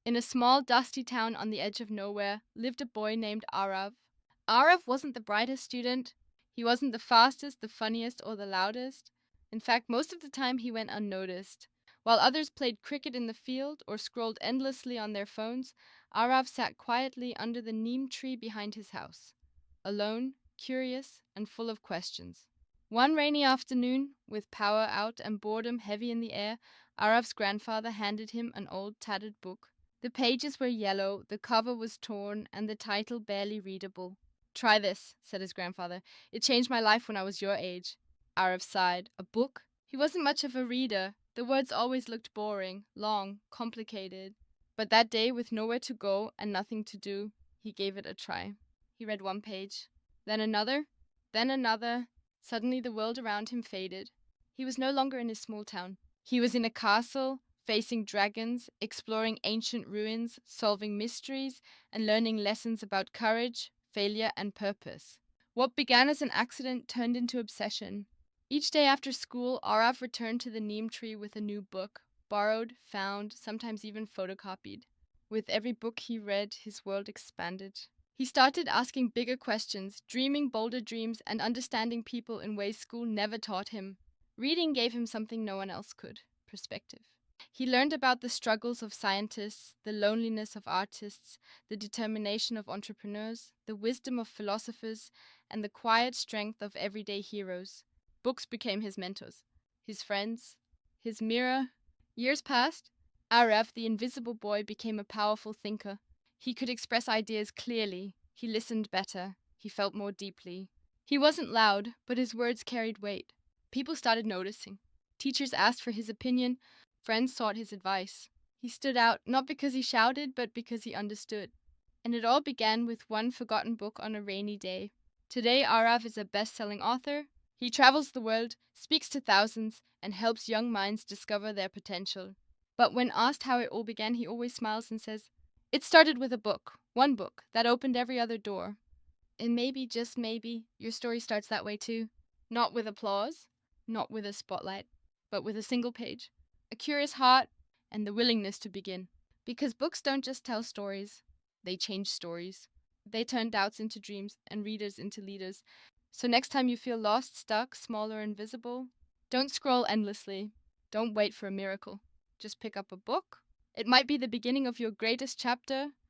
In a small, dusty town on the edge of nowhere lived a boy named Aarav. Aarav wasn't the brightest student. He wasn't the fastest, the funniest, or the loudest. In fact, most of the time he went unnoticed. While others played cricket in the field or scrolled endlessly on their phones, Aarav sat quietly under the neem tree behind his house, alone, curious, and full of questions. One rainy afternoon, with power out and boredom heavy in the air, Arav's grandfather handed him an old tattered book. The pages were yellow, the cover was torn, and the title barely readable. Try this, said his grandfather. It changed my life when I was your age. Arav sighed. A book? He wasn't much of a reader. The words always looked boring, long, complicated. But that day, with nowhere to go and nothing to do, he gave it a try. He read one page, then another, then another. Suddenly the world around him faded. He was no longer in his small town. He was in a castle, facing dragons, exploring ancient ruins, solving mysteries, and learning lessons about courage, failure, and purpose. What began as an accident turned into obsession. Each day after school, Arav returned to the neem tree with a new book, borrowed, found, sometimes even photocopied. With every book he read, his world expanded. He started asking bigger questions, dreaming bolder dreams, and understanding people in ways school never taught him. Reading gave him something no one else could: perspective. He learned about the struggles of scientists, the loneliness of artists, the determination of entrepreneurs, the wisdom of philosophers, and the quiet strength of everyday heroes. Books became his mentors, his friends, his mirror. Years passed. Arev, the invisible boy, became a powerful thinker. He could express ideas clearly. He listened better. He felt more deeply. He wasn't loud, but his words carried weight. People started noticing. Teachers asked for his opinion. Friends sought his advice. He stood out not because he shouted, but because he understood. And it all began with one forgotten book on a rainy day. Today, Arav is a best-selling author. He travels the world, speaks to thousands, and helps young minds discover their potential. But when asked how it all began, he always smiles and says, "It started with a book, one book, that opened every other door." And maybe, just maybe, your story starts that way too. Not with applause, not with a spotlight, but with a single page, a curious heart, and the willingness to begin. Because books don't just tell stories, they change stories. They turn doubts into dreams and readers into leaders. So next time you feel lost, stuck, small, or invisible, don't scroll endlessly. Don't wait for a miracle. Just pick up a book. It might be the beginning of your greatest chapter,